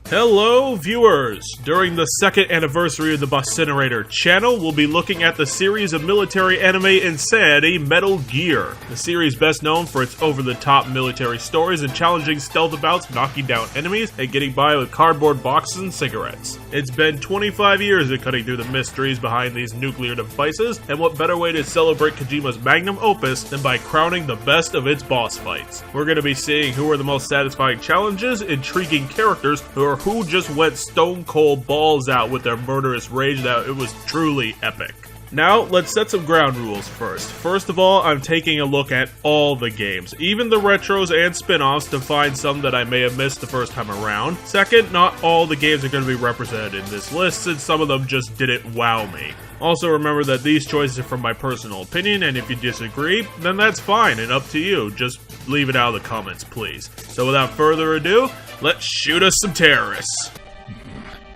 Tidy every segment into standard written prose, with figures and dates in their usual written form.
Hello viewers! During the second anniversary of the Bosscinerator channel, we'll be looking at the series of military anime insanity, Metal Gear. The series best known for its over-the-top military stories and challenging stealth bouts, knocking down enemies, and getting by with cardboard boxes and cigarettes. It's been 25 years of cutting through the mysteries behind these nuclear devices, and what better way to celebrate Kojima's magnum opus than by crowning the best of its boss fights. We're going to be seeing who are the most satisfying challenges, intriguing characters, who just went stone cold balls out with their murderous rage that it was truly epic. Now, let's set some ground rules first. First of all, I'm taking a look at all the games, even the retros and spin-offs, to find some that I may have missed the first time around. Second, not all the games are going to be represented in this list, since some of them just didn't wow me. Also remember that these choices are from my personal opinion, and if you disagree, then that's fine and up to you. Just leave it out of the comments, please. So without further ado, let's shoot us some terrorists.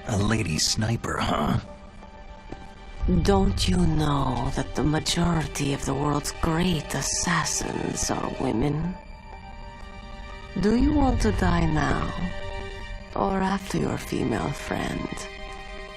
A lady sniper, huh? Don't you know that the majority of the world's great assassins are women? Do you want to die now? Or after your female friend?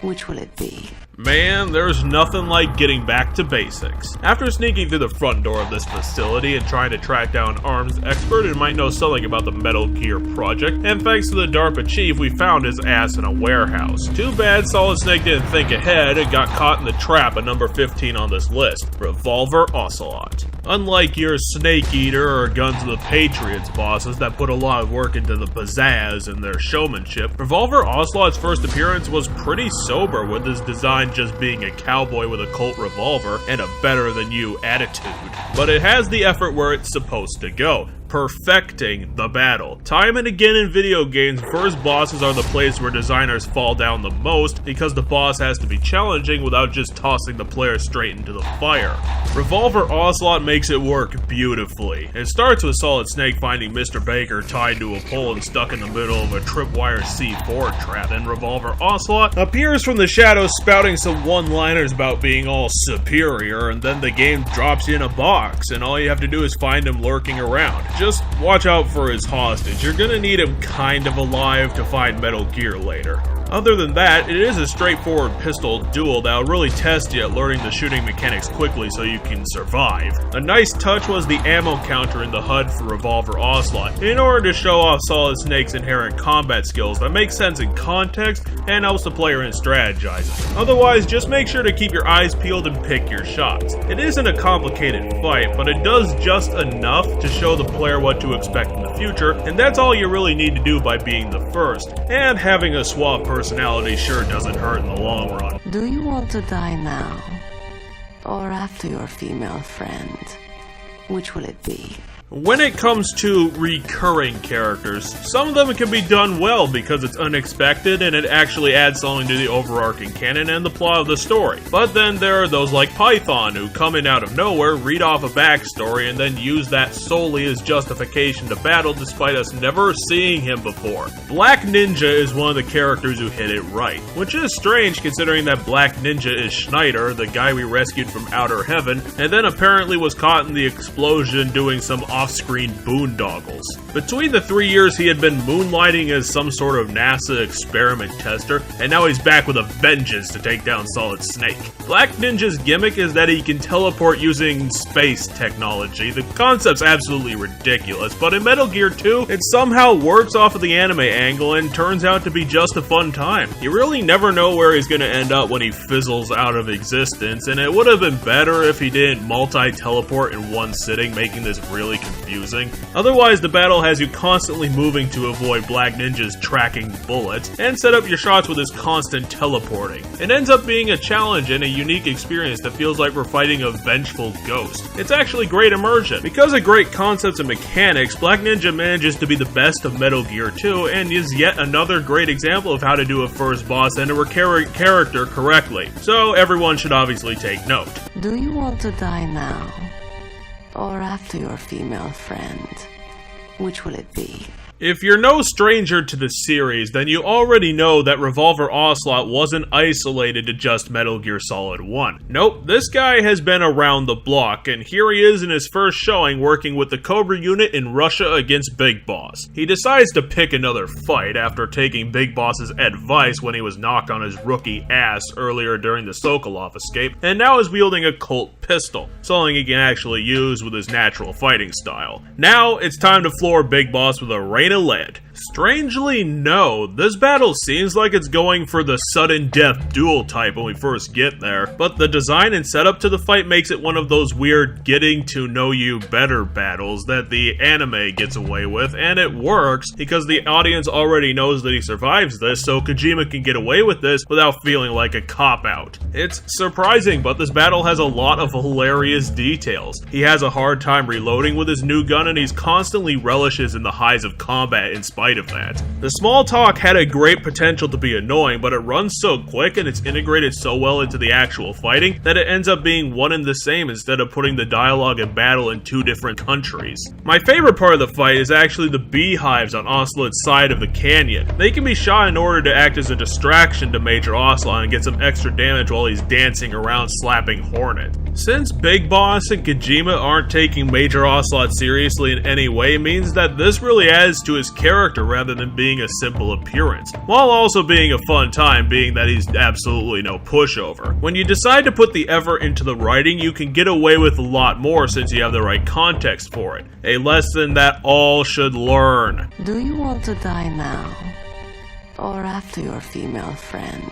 Which will it be? Man, there's nothing like getting back to basics. After sneaking through the front door of this facility and trying to track down an arms expert who might know something about the Metal Gear project, and thanks to the DARPA chief, we found his ass in a warehouse. Too bad Solid Snake didn't think ahead and got caught in the trap at number 15 on this list, Revolver Ocelot. Unlike your Snake Eater or Guns of the Patriots bosses that put a lot of work into the pizzazz and their showmanship, Revolver Ocelot's first appearance was pretty sober, with his design just being a cowboy with a Colt revolver and a better-than-you attitude. But it has the effort where it's supposed to go. Perfecting the battle. Time and again in video games, first bosses are the place where designers fall down the most because the boss has to be challenging without just tossing the player straight into the fire. Revolver Ocelot makes it work beautifully. It starts with Solid Snake finding Mr. Baker tied to a pole and stuck in the middle of a tripwire C4 trap, and Revolver Ocelot appears from the shadows spouting some one-liners about being all superior, and then the game drops you in a box, and all you have to do is find him lurking around. Just watch out for his hostage. You're gonna need him kind of alive to find Metal Gear later. Other than that, it is a straightforward pistol duel that'll really test you at learning the shooting mechanics quickly so you can survive. A nice touch was the ammo counter in the HUD for Revolver Ocelot, in order to show off Solid Snake's inherent combat skills that make sense in context and helps the player in strategizing. Otherwise, just make sure to keep your eyes peeled and pick your shots. It isn't a complicated fight, but it does just enough to show the player what to expect in the future, and that's all you really need to do by being the first. And having a suave personality sure doesn't hurt in the long run. Do you want to die now? Or after your female friend? Which will it be? When it comes to recurring characters, some of them can be done well because it's unexpected and it actually adds something to the overarching canon and the plot of the story. But then there are those like Python who come in out of nowhere, read off a backstory, and then use that solely as justification to battle despite us never seeing him before. Black Ninja is one of the characters who hit it right, which is strange considering that Black Ninja is Schneider, the guy we rescued from outer heaven, and then apparently was caught in the explosion doing some off-screen boondoggles. Between the 3 years he had been moonlighting as some sort of NASA experiment tester, and now he's back with a vengeance to take down Solid Snake. Black Ninja's gimmick is that he can teleport using space technology. The concept's absolutely ridiculous, but in Metal Gear 2, it somehow works off of the anime angle and turns out to be just a fun time. You really never know where he's gonna end up when he fizzles out of existence, and it would have been better if he didn't multi-teleport in one sitting, making this really confusing. Otherwise, the battle has you constantly moving to avoid Black Ninja's tracking bullets, and set up your shots with his constant teleporting. It ends up being a challenge and a unique experience that feels like we're fighting a vengeful ghost. It's actually great immersion. Because of great concepts and mechanics, Black Ninja manages to be the best of Metal Gear 2, and is yet another great example of how to do a first boss and a recurring character correctly. So everyone should obviously take note. Do you want to die now? Or after your female friend? Which will it be? If you're no stranger to the series, then you already know that Revolver Ocelot wasn't isolated to just Metal Gear Solid 1. Nope, this guy has been around the block, and here he is in his first showing working with the Cobra unit in Russia against Big Boss. He decides to pick another fight after taking Big Boss's advice when he was knocked on his rookie ass earlier during the Sokolov escape, and now is wielding a Colt pistol, something he can actually use with his natural fighting style. Now, it's time to floor Big Boss with a rain of lead. Strangely, no, this battle seems like it's going for the sudden death duel type when we first get there, but the design and setup to the fight makes it one of those weird getting to know you better battles that the anime gets away with, and it works because the audience already knows that he survives this, so Kojima can get away with this without feeling like a cop-out. It's surprising, but this battle has a lot of hilarious details. He has a hard time reloading with his new gun, and he's constantly relishes in the highs of combat in spite of that. The small talk had a great potential to be annoying, but it runs so quick and it's integrated so well into the actual fighting that it ends up being one and the same instead of putting the dialogue and battle in two different countries. My favorite part of the fight is actually the beehives on Ocelot's side of the canyon. They can be shot in order to act as a distraction to Major Ocelot and get some extra damage while he's dancing around slapping Hornet. Since Big Boss and Kojima aren't taking Major Ocelot seriously in any way, means that this really adds to his character rather than being a simple appearance, while also being a fun time being that he's absolutely no pushover. When you decide to put the effort into the writing, you can get away with a lot more since you have the right context for it. A lesson that all should learn. Do you want to die now? Or after your female friend?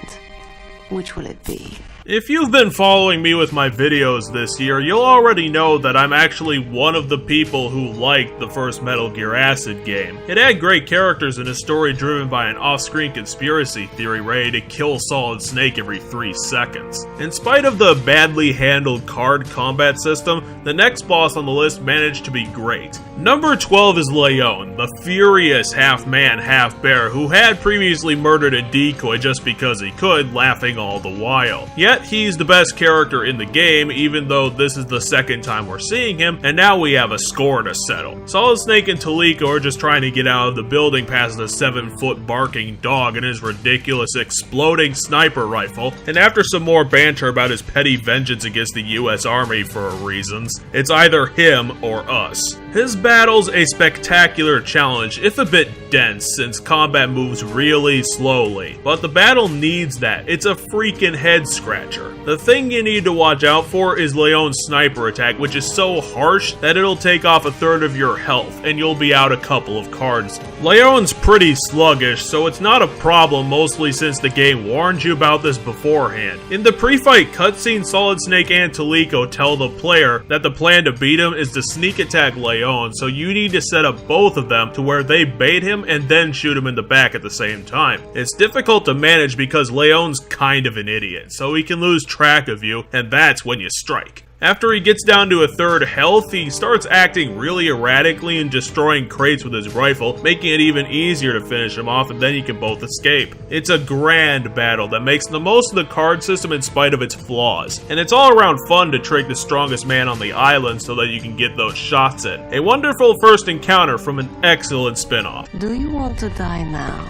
Which will it be? If you've been following me with my videos this year, you'll already know that I'm actually one of the people who liked the first Metal Gear Acid game. It had great characters and a story driven by an off-screen conspiracy theory ready to kill Solid Snake every 3 seconds. In spite of the badly handled card combat system, the next boss on the list managed to be great. Number 12 is Leon, the furious half-man, half-bear who had previously murdered a decoy just because he could, laughing all the while. Yet, he's the best character in the game, even though this is the second time we're seeing him, and now we have a score to settle. Solid Snake and Taliko are just trying to get out of the building past the 7-foot barking dog and his ridiculous exploding sniper rifle, and after some more banter about his petty vengeance against the US Army for reasons, it's either him or us. His battle's a spectacular challenge, if a bit dense, since combat moves really slowly, but the battle needs that. It's a freaking head scratcher. The thing you need to watch out for is Leon's sniper attack, which is so harsh that it'll take off a third of your health, and you'll be out a couple of cards. Leon's pretty sluggish, so it's not a problem, mostly since the game warned you about this beforehand. In the pre-fight cutscene, Solid Snake and Taliko tell the player that the plan to beat him is to sneak attack Leon, so you need to set up both of them to where they bait him and then shoot him in the back at the same time. It's difficult to manage because Leon's kind of an idiot, so he can lose track of you, and that's when you strike. After he gets down to a third health, he starts acting really erratically and destroying crates with his rifle, making it even easier to finish him off, and then you can both escape. It's a grand battle that makes the most of the card system in spite of its flaws, and it's all around fun to trick the strongest man on the island so that you can get those shots in. A wonderful first encounter from an excellent spin-off. Do you want to die now?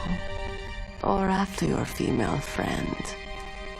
Or after your female friend?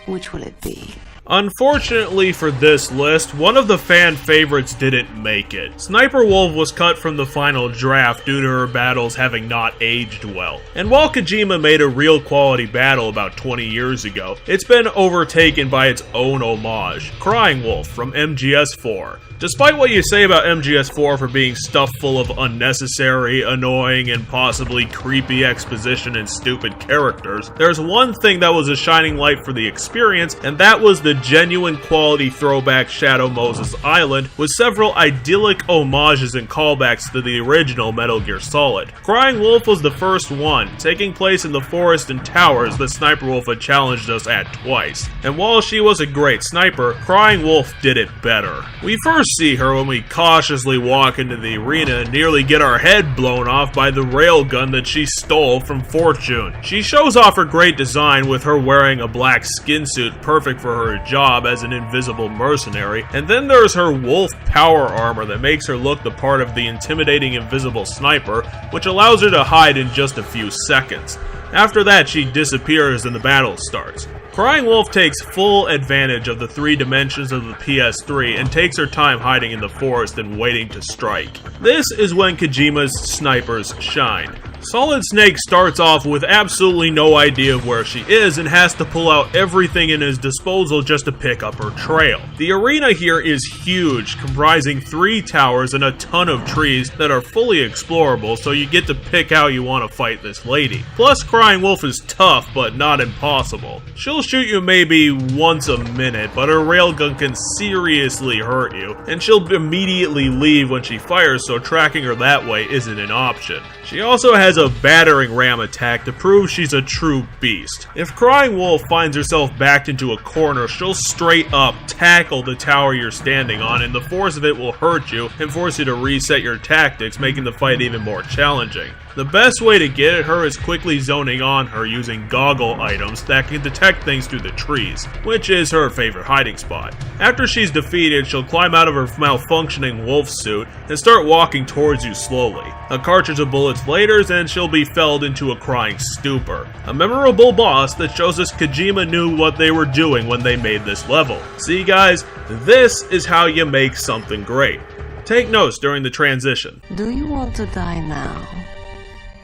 Which will it be? Unfortunately for this list, one of the fan favorites didn't make it. Sniper Wolf was cut from the final draft due to her battles having not aged well. And while Kojima made a real quality battle about 20 years ago, it's been overtaken by its own homage, Crying Wolf from MGS4. Despite what you say about MGS4 for being stuffed full of unnecessary, annoying, and possibly creepy exposition and stupid characters, there's one thing that was a shining light for the experience, and that was the genuine quality throwback Shadow Moses Island with several idyllic homages and callbacks to the original Metal Gear Solid. Crying Wolf was the first one, taking place in the forest and towers that Sniper Wolf had challenged us at twice. And while she was a great sniper, Crying Wolf did it better. We first see her when we cautiously walk into the arena and nearly get our head blown off by the railgun that she stole from Fortune. She shows off her great design with her wearing a black skin suit perfect for her job as an invisible mercenary, and then there's her wolf power armor that makes her look the part of the intimidating invisible sniper, which allows her to hide in just a few seconds. After that, she disappears and the battle starts. Crying Wolf takes full advantage of the 3 dimensions of the PS3 and takes her time hiding in the forest and waiting to strike. This is when Kojima's snipers shine. Solid Snake starts off with absolutely no idea of where she is and has to pull out everything in his disposal just to pick up her trail. The arena here is huge, comprising 3 towers and a ton of trees that are fully explorable, so you get to pick how you want to fight this lady. Plus, Crying Wolf is tough, but not impossible. She'll shoot you maybe once a minute, but her railgun can seriously hurt you, and she'll immediately leave when she fires, so tracking her that way isn't an option. She also has a battering ram attack to prove she's a true beast. If Crying Wolf finds herself backed into a corner, she'll straight up tackle the tower you're standing on, and the force of it will hurt you and force you to reset your tactics, making the fight even more challenging. The best way to get at her is quickly zoning on her using goggle items that can detect things through the trees, which is her favorite hiding spot. After she's defeated, she'll climb out of her malfunctioning wolf suit and start walking towards you slowly. A cartridge of bullets later, and she'll be felled into a crying stupor. A memorable boss that shows us Kojima knew what they were doing when they made this level. See guys, this is how you make something great. Take notes during the transition. Do you want to die now?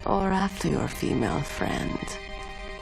Or after your female friend?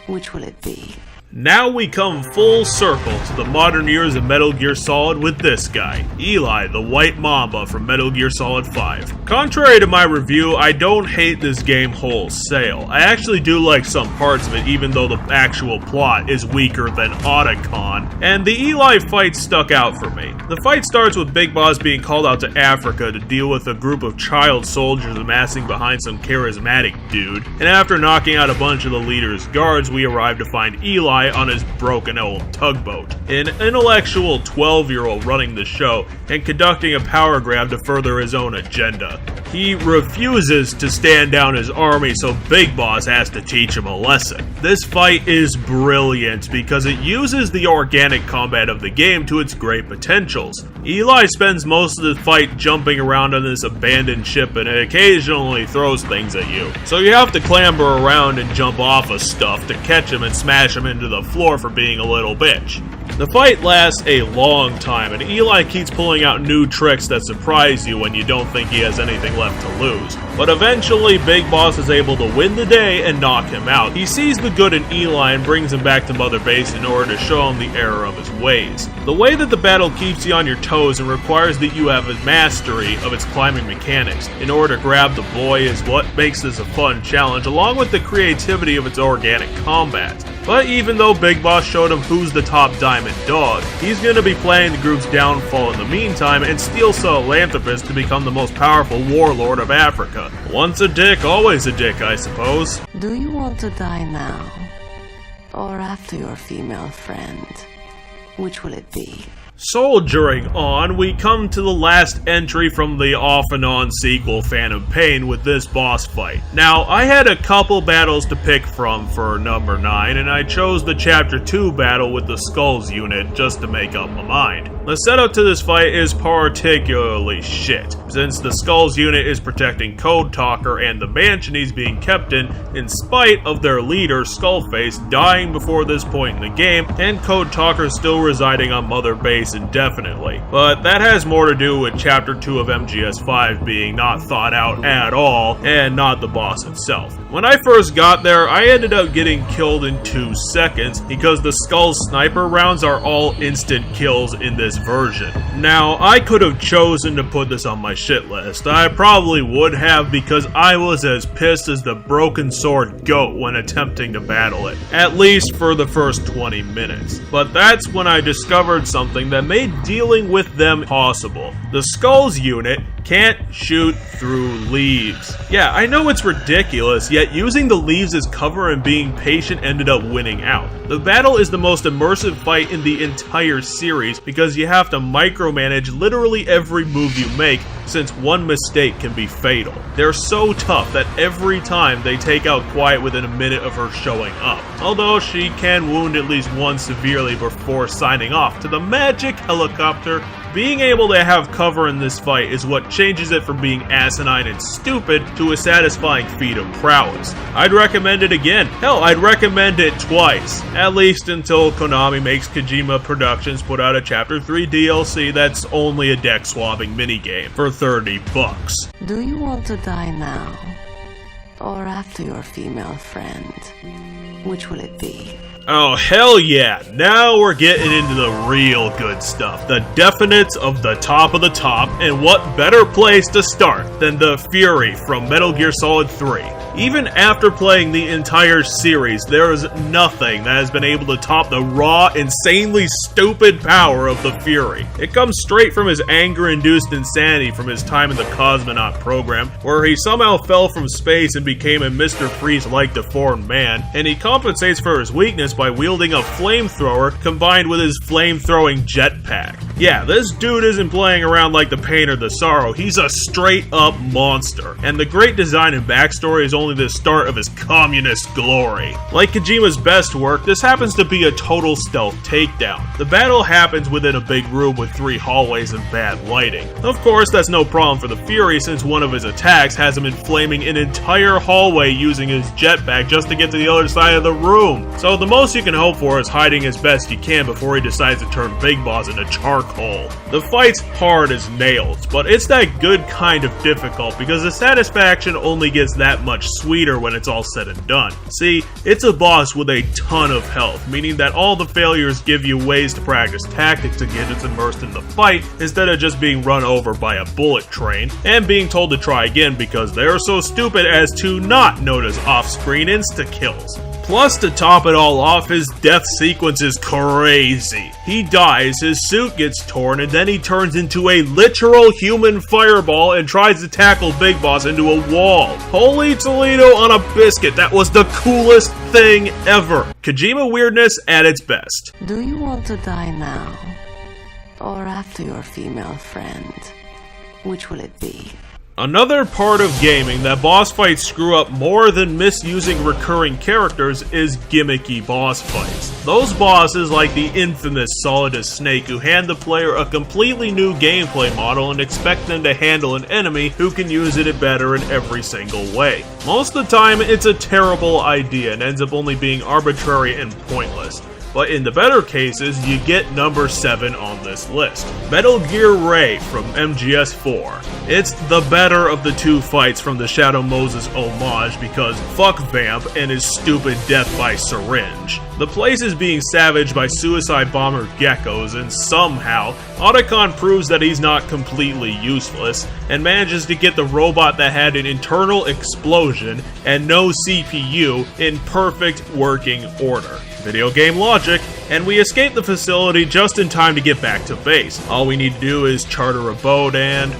Which will it be? Now we come full circle to the modern years of Metal Gear Solid with this guy, Eli, the White Mamba from Metal Gear Solid 5. Contrary to my review, I don't hate this game wholesale. I actually do like some parts of it, even though the actual plot is weaker than Otacon, and the Eli fight stuck out for me. The fight starts with Big Boss being called out to Africa to deal with a group of child soldiers amassing behind some charismatic dude, and after knocking out a bunch of the leader's guards, we arrive to find Eli on his broken old tugboat. An intellectual 12-year-old running the show and conducting a power grab to further his own agenda. He refuses to stand down his army, so Big Boss has to teach him a lesson. This fight is brilliant because it uses the organic combat of the game to its great potentials. Eli spends most of the fight jumping around on this abandoned ship and occasionally throws things at you. So you have to clamber around and jump off of stuff to catch him and smash him into the floor for being a little bitch. The fight lasts a long time, and Eli keeps pulling out new tricks that surprise you when you don't think he has anything left to lose. But eventually, Big Boss is able to win the day and knock him out. He sees the good in Eli and brings him back to Mother Base in order to show him the error of his ways. The way that the battle keeps you on your toes and requires that you have a mastery of its climbing mechanics in order to grab the boy is what makes this a fun challenge, along with the creativity of its organic combat. But even though Big Boss showed him who's the top diamond dog, he's going to be planning the group's downfall in the meantime and steal Philanthropist to become the most powerful warlord of Africa. Once a dick, always a dick, I suppose. Do you want to die now? Or after your female friend? Which will it be? Soldiering on, we come to the last entry from the off-and-on sequel Phantom Pain with this boss fight. Now, I had a couple battles to pick from for number 9, and I chose the Chapter 2 battle with the Skulls unit just to make up my mind. The setup to this fight is particularly shit, since the Skulls unit is protecting Code Talker and the mansion he's being kept in spite of their leader, Skullface, dying before this point in the game, and Code Talker still residing on Mother Base indefinitely. But that has more to do with Chapter 2 of MGS5 being not thought out at all, and not the boss itself. When I first got there, I ended up getting killed in 2 seconds, because the Skull's sniper rounds are all instant kills in this version. Now, I could have chosen to put this on my shit list. I probably would have, because I was as pissed as the broken sword goat when attempting to battle it, at least for the first 20 minutes. But that's when I discovered something that made dealing with them possible. The Skulls unit can't shoot through leaves. Yeah, I know it's ridiculous, yet using the leaves as cover and being patient ended up winning out. The battle is the most immersive fight in the entire series because you you have to micromanage literally every move you make, since one mistake can be fatal. They're so tough that every time they take out Quiet within a minute of her showing up, although she can wound at least one severely before signing off to the magic helicopter. Being able to have cover in this fight is what changes it from being asinine and stupid to a satisfying feat of prowess. I'd recommend it again. Hell, I'd recommend it twice. At least until Konami makes Kojima Productions put out a Chapter 3 DLC that's only a deck swapping minigame for $30. Do you want to die now? Or after your female friend? Which will it be? Oh, hell yeah. Now we're getting into the real good stuff. The definites of the top, and what better place to start than the Fury from Metal Gear Solid 3. Even after playing the entire series, there is nothing that has been able to top the raw, insanely stupid power of the Fury. It comes straight from his anger-induced insanity from his time in the Cosmonaut program, where he somehow fell from space and became a Mr. Freeze-like deformed man, and he compensates for his weakness by wielding a flamethrower combined with his flame-throwing jetpack. Yeah, this dude isn't playing around like the pain or the sorrow, he's a straight-up monster, and the great design and backstory is only the start of his communist glory. Like Kojima's best work, this happens to be a total stealth takedown. The battle happens within a big room with 3 hallways and bad lighting. Of course, that's no problem for the Fury since one of his attacks has him inflaming an entire hallway using his jetpack just to get to the other side of the room. So the most you can hope for is hiding as best you can before he decides to turn Big Boss into charcoal. The fight's hard as nails, but it's that good kind of difficult because the satisfaction only gets that much sweeter when it's all said and done. See, it's a boss with a ton of health, meaning that all the failures give you ways to practice tactics to get us immersed in the fight instead of just being run over by a bullet train and being told to try again because they're so stupid as to not notice off-screen insta-kills. Plus, to top it all off, his death sequence is crazy. He dies, his suit gets torn, and then he turns into a literal human fireball and tries to tackle Big Boss into a wall. Holy Toledo on a biscuit, that was the coolest thing ever. Kojima weirdness at its best. Do you want to die now? Or after your female friend? Which will it be? Another part of gaming that boss fights screw up more than misusing recurring characters is gimmicky boss fights. Those bosses, like the infamous Solidus Snake, who hand the player a completely new gameplay model and expect them to handle an enemy who can use it better in every single way. Most of the time, it's a terrible idea and ends up only being arbitrary and pointless. But in the better cases, you get number 7 on this list. Metal Gear Ray from MGS4. It's the better of the 2 fights from the Shadow Moses homage because fuck Vamp and his stupid death by syringe. The place is being savaged by suicide bomber geckos, and somehow, Otacon proves that he's not completely useless, and manages to get the robot that had an internal explosion and no CPU in perfect working order. Video game logic, and we escape the facility just in time to get back to base. All we need to do is charter a boat and...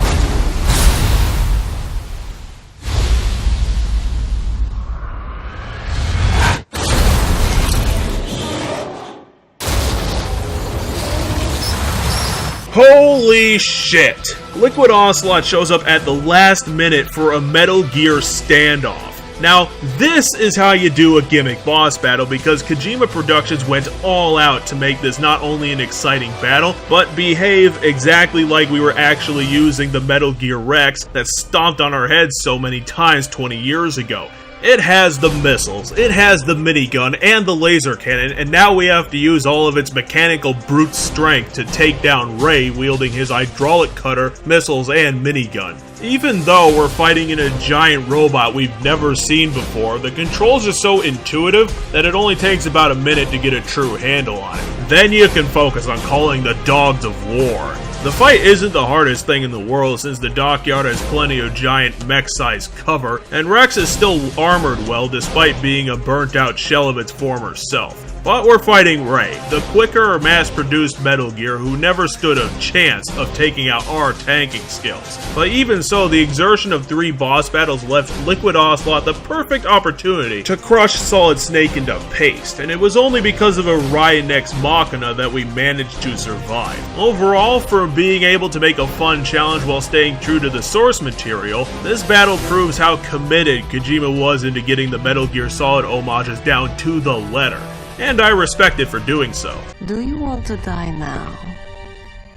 Holy shit! Liquid Ocelot shows up at the last minute for a Metal Gear standoff. Now, this is how you do a gimmick boss battle because Kojima Productions went all out to make this not only an exciting battle, but behave exactly like we were actually using the Metal Gear Rex that stomped on our heads so many times 20 years ago. It has the missiles, it has the minigun, and the laser cannon, and now we have to use all of its mechanical brute strength to take down Ray wielding his hydraulic cutter, missiles, and minigun. Even though we're fighting in a giant robot we've never seen before, the controls are so intuitive that it only takes about a minute to get a true handle on it. Then you can focus on calling the dogs of war. The fight isn't the hardest thing in the world since the dockyard has plenty of giant mech-sized cover, and Rex is still armored well despite being a burnt-out shell of its former self. But we're fighting Ray, the quicker, mass-produced Metal Gear who never stood a chance of taking out our tanking skills. But even so, the exertion of 3 boss battles left Liquid Ocelot the perfect opportunity to crush Solid Snake into paste, and it was only because of a Riot Ex Machina that we managed to survive. Overall, for being able to make a fun challenge while staying true to the source material, this battle proves how committed Kojima was into getting the Metal Gear Solid homages down to the letter. And I respect it for doing so. Do you want to die now?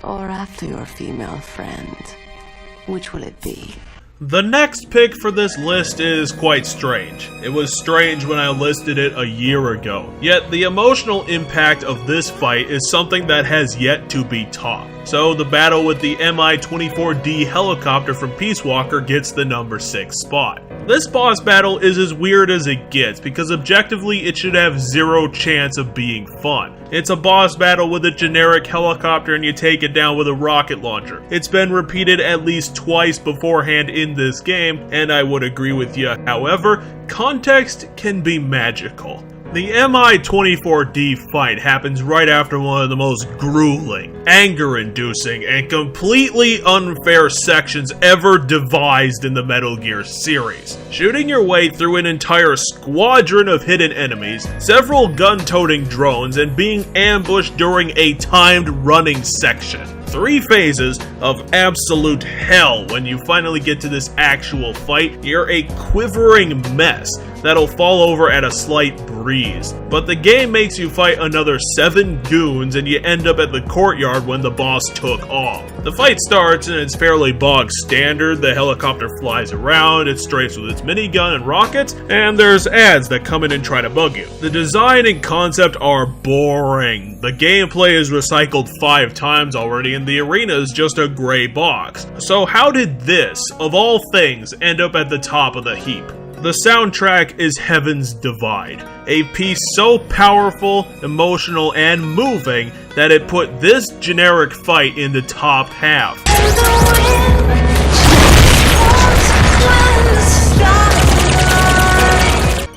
Or after your female friend? Which will it be? The next pick for this list is quite strange. It was strange when I listed it a year ago. Yet the emotional impact of this fight is something that has yet to be topped. So the battle with the Mi-24D helicopter from Peace Walker gets the number 6 spot. This boss battle is as weird as it gets because objectively it should have 0 chance of being fun. It's a boss battle with a generic helicopter and you take it down with a rocket launcher. It's been repeated at least twice beforehand in this game, and I would agree with you. However, context can be magical. The Mi-24D fight happens right after one of the most grueling, anger-inducing, and completely unfair sections ever devised in the Metal Gear series. Shooting your way through an entire squadron of hidden enemies, several gun-toting drones, and being ambushed during a timed running section. 3 phases of absolute hell. When you finally get to this actual fight, you're a quivering mess that'll fall over at a slight breeze. But the game makes you fight another 7 goons and you end up at the courtyard when the boss took off. The fight starts and it's fairly bog standard. The helicopter flies around, it strafes with its minigun and rockets, and there's ads that come in and try to bug you. The design and concept are boring. The gameplay is recycled 5 times already and the arena is just a gray box. So how did this, of all things, end up at the top of the heap? The soundtrack is Heaven's Divide, a piece so powerful, emotional, and moving that it put this generic fight in the top half.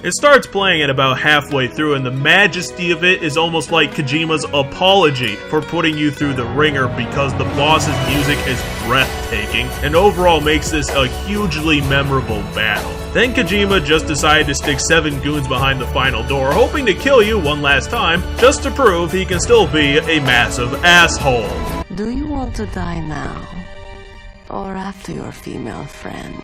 It starts playing at about halfway through and the majesty of it is almost like Kojima's apology for putting you through the ringer because the boss's music is breathtaking and overall makes this a hugely memorable battle. Then Kojima just decided to stick 7 goons behind the final door, hoping to kill you one last time, just to prove he can still be a massive asshole. Do you want to die now? Or after your female friend?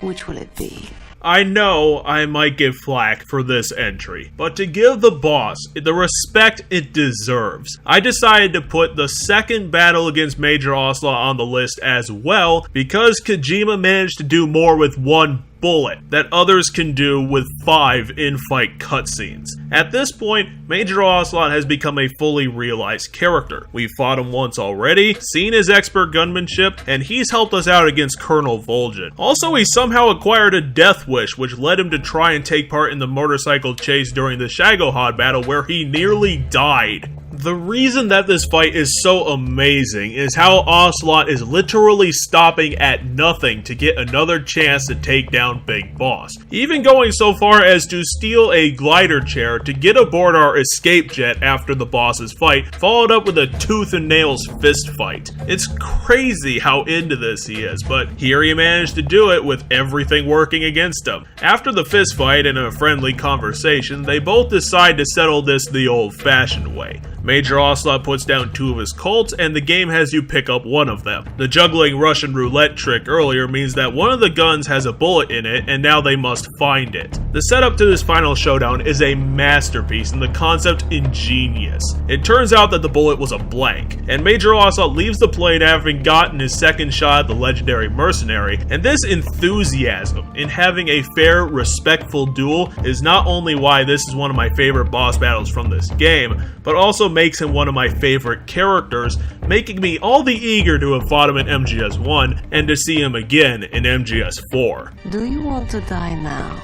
Which will it be? I know I might get flack for this entry, but to give the boss the respect it deserves, I decided to put the second battle against Major Ocelot on the list as well, because Kojima managed to do more with 1 bullet that others can do with 5 in-fight cutscenes. At this point, Major Ocelot has become a fully realized character. We've fought him once already, seen his expert gunmanship, and he's helped us out against Colonel Vol'jin. Also, he somehow acquired a death wish, which led him to try and take part in the motorcycle chase during the Shagohod battle where he nearly died. The reason that this fight is so amazing is how Ocelot is literally stopping at nothing to get another chance to take down Big Boss, even going so far as to steal a glider chair to get aboard our escape jet after the boss's fight, followed up with a tooth and nails fist fight. It's crazy how into this he is, but here he managed to do it with everything working against him. After the fist fight and a friendly conversation, they both decide to settle this the old-fashioned way. Major Ocelot puts down 2 of his cults, and the game has you pick up 1 of them. The juggling Russian roulette trick earlier means that one of the guns has a bullet in it, and now they must find it. The setup to this final showdown is a masterpiece, and the concept ingenious. It turns out that the bullet was a blank, and Major Ocelot leaves the plane having gotten his second shot at the legendary mercenary, and this enthusiasm in having a fair, respectful duel is not only why this is one of my favorite boss battles from this game, but also makes him one of my favorite characters, making me all the eager to have fought him in MGS1 and to see him again in MGS4. Do you want to die now?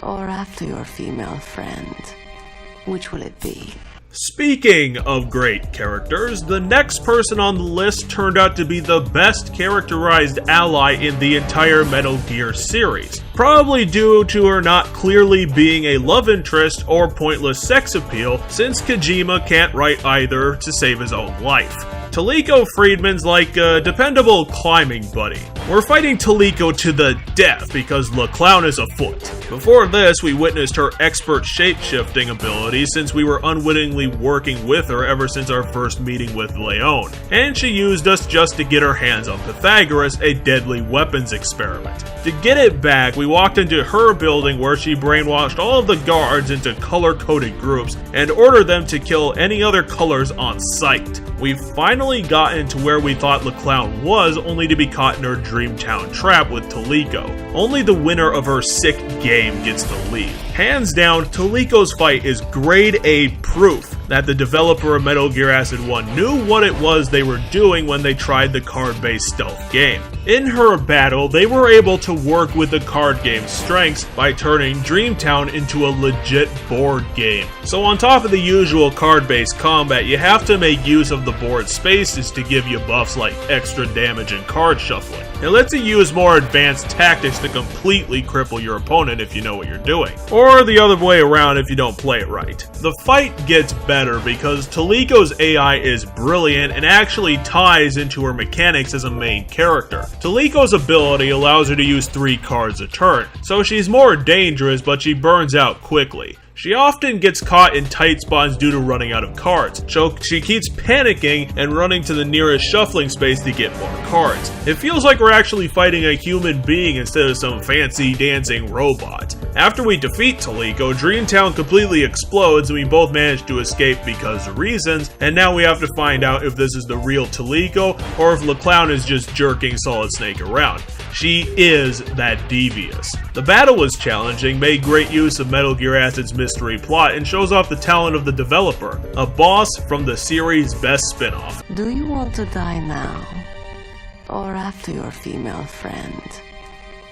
Or after your female friend? Which will it be? Speaking of great characters, the next person on the list turned out to be the best characterized ally in the entire Metal Gear series, probably due to her not clearly being a love interest or pointless sex appeal, since Kojima can't write either to save his own life. Toliko Friedman's like a dependable climbing buddy. We're fighting Toliko to the death because Le Clown is afoot. Before this, we witnessed her expert shape-shifting ability since we were unwittingly working with her ever since our first meeting with Leon, and she used us just to get her hands on Pythagoras, a deadly weapons experiment. To get it back, we walked into her building where she brainwashed all of the guards into color-coded groups and ordered them to kill any other colors on sight. We finally got into where we thought Le Clown was, only to be caught in her Dreamtown trap with Toliko. Only the winner of her sick game gets to leave. Hands down, Toliko's fight is grade A proof that the developer of Metal Gear Acid 1 knew what it was they were doing when they tried the card-based stealth game. In her battle, they were able to work with the card game's strengths by turning Dreamtown into a legit board game. So on top of the usual card-based combat, you have to make use of the board spaces to give you buffs like extra damage and card shuffling. It lets you use more advanced tactics to completely cripple your opponent if you know what you're doing. Or the other way around if you don't play it right. The fight gets better because Toliko's AI is brilliant and actually ties into her mechanics as a main character. Toliko's ability allows her to use 3 cards a turn, so she's more dangerous but she burns out quickly. She often gets caught in tight spots due to running out of cards, so she keeps panicking and running to the nearest shuffling space to get more cards. It feels like we're actually fighting a human being instead of some fancy dancing robot. After we defeat Toliko, Dreamtown completely explodes and we both manage to escape because of reasons, and now we have to find out if this is the real Toliko or if Le Clown is just jerking Solid Snake around. She is that devious. The battle was challenging, made great use of Metal Gear Acid's mystery plot, and shows off the talent of the developer, a boss from the series' best spin-off. Do you want to die now? Or after your female friend?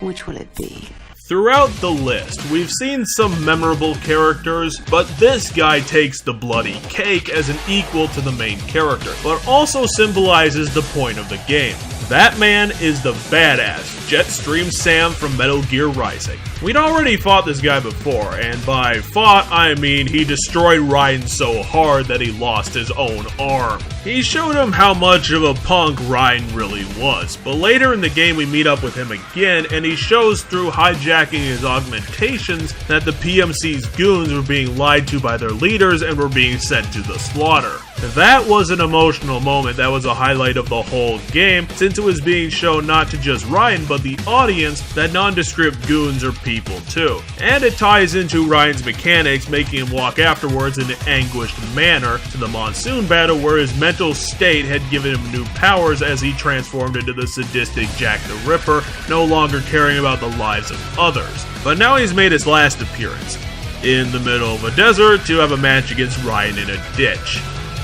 Which will it be? Throughout the list, we've seen some memorable characters, but this guy takes the bloody cake as an equal to the main character, but also symbolizes the point of the game. That man is the badass Jetstream Sam from Metal Gear Rising. We'd already fought this guy before, and by fought, I mean he destroyed Raiden so hard that he lost his own arm. He showed him how much of a punk Raiden really was, but later in the game we meet up with him again, and he shows through hijacking his augmentations that the PMC's goons were being lied to by their leaders and were being sent to the slaughter. That was an emotional moment that was a highlight of the whole game, since it was being shown not to just Raiden but the audience that nondescript goons are people too. And it ties into Ryan's mechanics, making him walk afterwards in an anguished manner to the Monsoon battle where his mental state had given him new powers as he transformed into the sadistic Jack the Ripper, no longer caring about the lives of others. But now he's made his last appearance in the middle of a desert to have a match against Ryan in a ditch.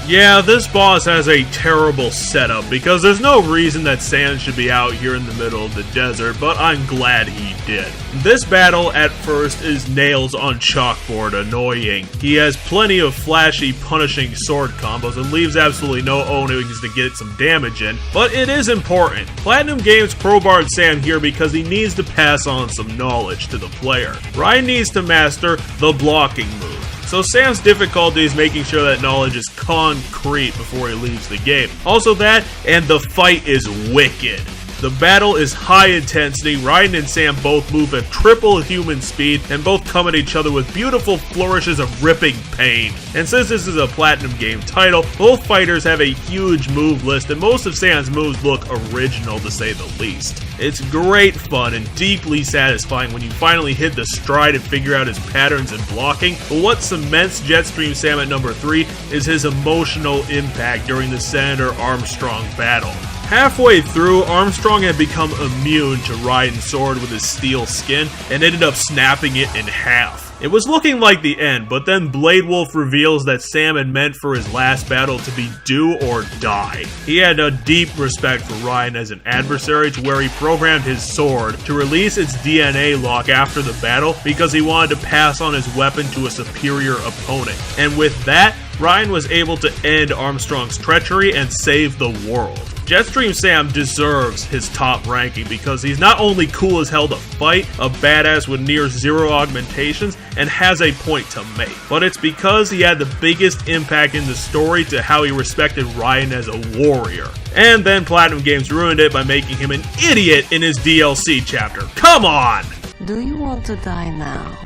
Yeah, this boss has a terrible setup because there's no reason that Sam should be out here in the middle of the desert, but I'm glad he did. This battle at first is nails on chalkboard annoying. He has plenty of flashy, punishing sword combos and leaves absolutely no openings to get some damage in, but it is important. Platinum Games crowbarred Sam here because he needs to pass on some knowledge to the player. Ryan needs to master the blocking move. So Sam's difficulty is making sure that knowledge is concrete before he leaves the game. Also that, and the fight is wicked. The battle is high intensity, Raiden and Sam both move at triple human speed, and both come at each other with beautiful flourishes of ripping pain. And since this is a Platinum Game title, both fighters have a huge move list, and most of Sam's moves look original to say the least. It's great fun and deeply satisfying when you finally hit the stride and figure out his patterns and blocking, but what cements Jetstream Sam at number 3 is his emotional impact during the Senator Armstrong battle. Halfway through, Armstrong had become immune to Raiden's sword with his steel skin and ended up snapping it in half. It was looking like the end, but then Blade Wolf reveals that Sam had meant for his last battle to be do or die. He had a deep respect for Raiden as an adversary to where he programmed his sword to release its DNA lock after the battle because he wanted to pass on his weapon to a superior opponent. And with that, Ryan was able to end Armstrong's treachery and save the world. Jetstream Sam deserves his top ranking because he's not only cool as hell to fight, a badass with near zero augmentations, and has a point to make, but it's because he had the biggest impact in the story to how he respected Ryan as a warrior. And then Platinum Games ruined it by making him an idiot in his DLC chapter. Come on! Do you want to die now?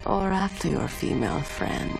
Or after your female friend?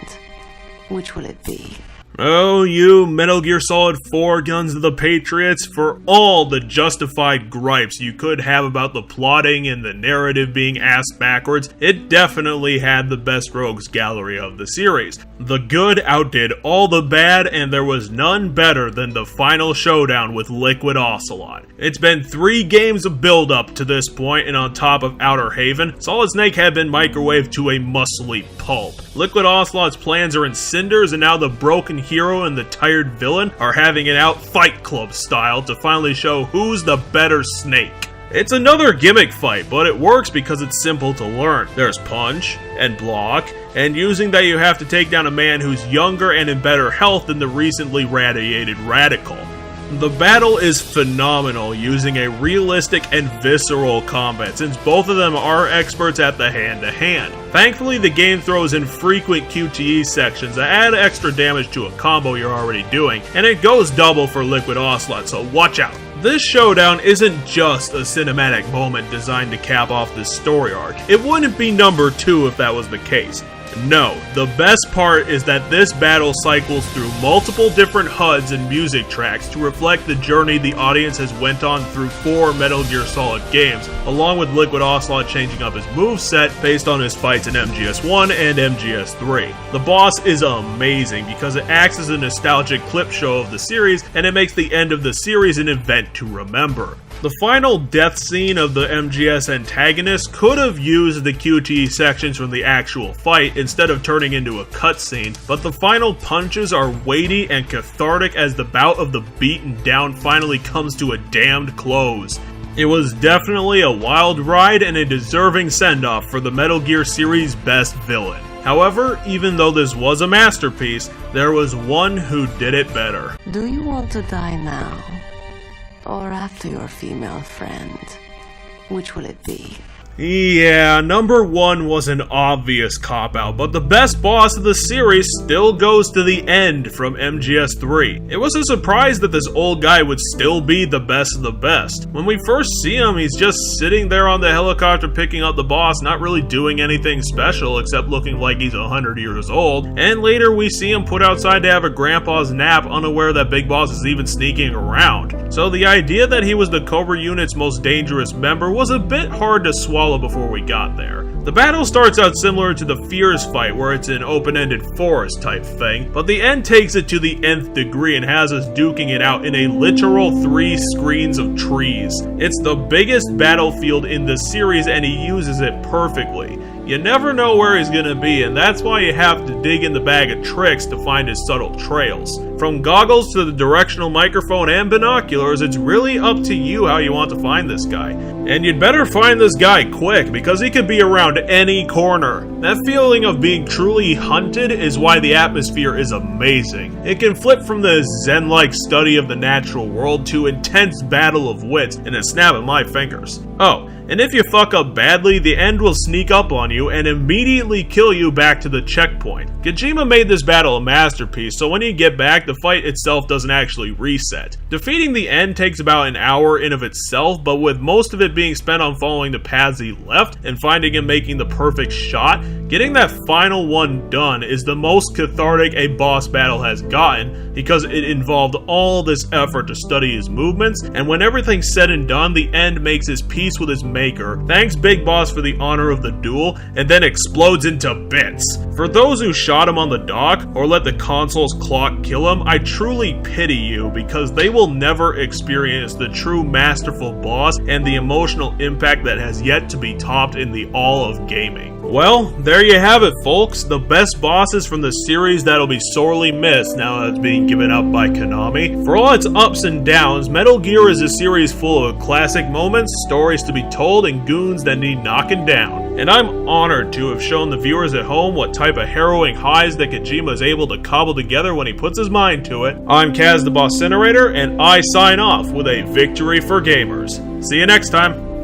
Which will it be? Oh, you Metal Gear Solid 4 Guns of the Patriots, for all the justified gripes you could have about the plotting and the narrative being assed backwards, it definitely had the best rogues gallery of the series. The good outdid all the bad, and there was none better than the final showdown with Liquid Ocelot. It's been 3 games of build-up to this point, and on top of Outer Haven, Solid Snake had been microwaved to a muscly pulp. Liquid Ocelot's plans are in cinders, and now the broken hero and the tired villain are having it out Fight Club style to finally show who's the better Snake. It's another gimmick fight, but it works because it's simple to learn. There's punch and block, and using that you have to take down a man who's younger and in better health than the recently radiated Radical. The battle is phenomenal, using a realistic and visceral combat, since both of them are experts at the hand-to-hand. Thankfully, the game throws in frequent QTE sections that add extra damage to a combo you're already doing, and it goes double for Liquid Ocelot, so watch out. This showdown isn't just a cinematic moment designed to cap off this story arc. It wouldn't be number 2 if that was the case. No, the best part is that this battle cycles through multiple different HUDs and music tracks to reflect the journey the audience has went on through 4 Metal Gear Solid games, along with Liquid Ocelot changing up his moveset based on his fights in MGS1 and MGS3. The boss is amazing because it acts as a nostalgic clip show of the series, and it makes the end of the series an event to remember. The final death scene of the MGS antagonist could have used the QTE sections from the actual fight instead of turning into a cutscene, but the final punches are weighty and cathartic as the bout of the beaten down finally comes to a damned close. It was definitely a wild ride and a deserving send-off for the Metal Gear series' best villain. However, even though this was a masterpiece, there was one who did it better. Do you want to die now? Or after your female friend? Which will it be? Yeah, number 1 was an obvious cop-out, but the best boss of the series still goes to the end from MGS3. It was a surprise that this old guy would still be the best of the best. When we first see him, he's just sitting there on the helicopter picking up the boss, not really doing anything special except looking like he's 100 years old, and later we see him put outside to have a grandpa's nap, unaware that Big Boss is even sneaking around. So the idea that he was the Cobra unit's most dangerous member was a bit hard to swallow before we got there. The battle starts out similar to the Fears fight, where it's an open-ended forest type thing, but the end takes it to the nth degree and has us duking it out in a literal 3 screens of trees. It's the biggest battlefield in the series and he uses it perfectly. You never know where he's gonna be, and that's why you have to dig in the bag of tricks to find his subtle trails. From goggles to the directional microphone and binoculars, it's really up to you how you want to find this guy. And you'd better find this guy quick, because he could be around any corner. That feeling of being truly hunted is why the atmosphere is amazing. It can flip from the zen-like study of the natural world to intense battle of wits in a snap of my fingers. Oh, and if you fuck up badly, the end will sneak up on you and immediately kill you back to the checkpoint. Kojima made this battle a masterpiece, so when you get back, the fight itself doesn't actually reset. Defeating the end takes about an hour in of itself, but with most of it being spent on following the paths he left and finding and making the perfect shot, getting that final one done is the most cathartic a boss battle has gotten, because it involved all this effort to study his movements, and when everything's said and done, the end makes his peace with his maker, thanks Big Boss for the honor of the duel, and then explodes into bits. For those who shot him on the dock, or let the console's clock kill him, I truly pity you, because they will never experience the true masterful boss and the emotional impact that has yet to be topped in the all of gaming. Well, there you have it, folks. The best bosses from the series that'll be sorely missed now that it's being given up by Konami. For all its ups and downs, Metal Gear is a series full of classic moments, stories to be told, and goons that need knocking down. and I'm honored to have shown the viewers at home what type of harrowing highs that Kojima is able to cobble together when he puts his mind to it. I'm Kaz the Bosscinerator, and I sign off with a victory for gamers. See you next time.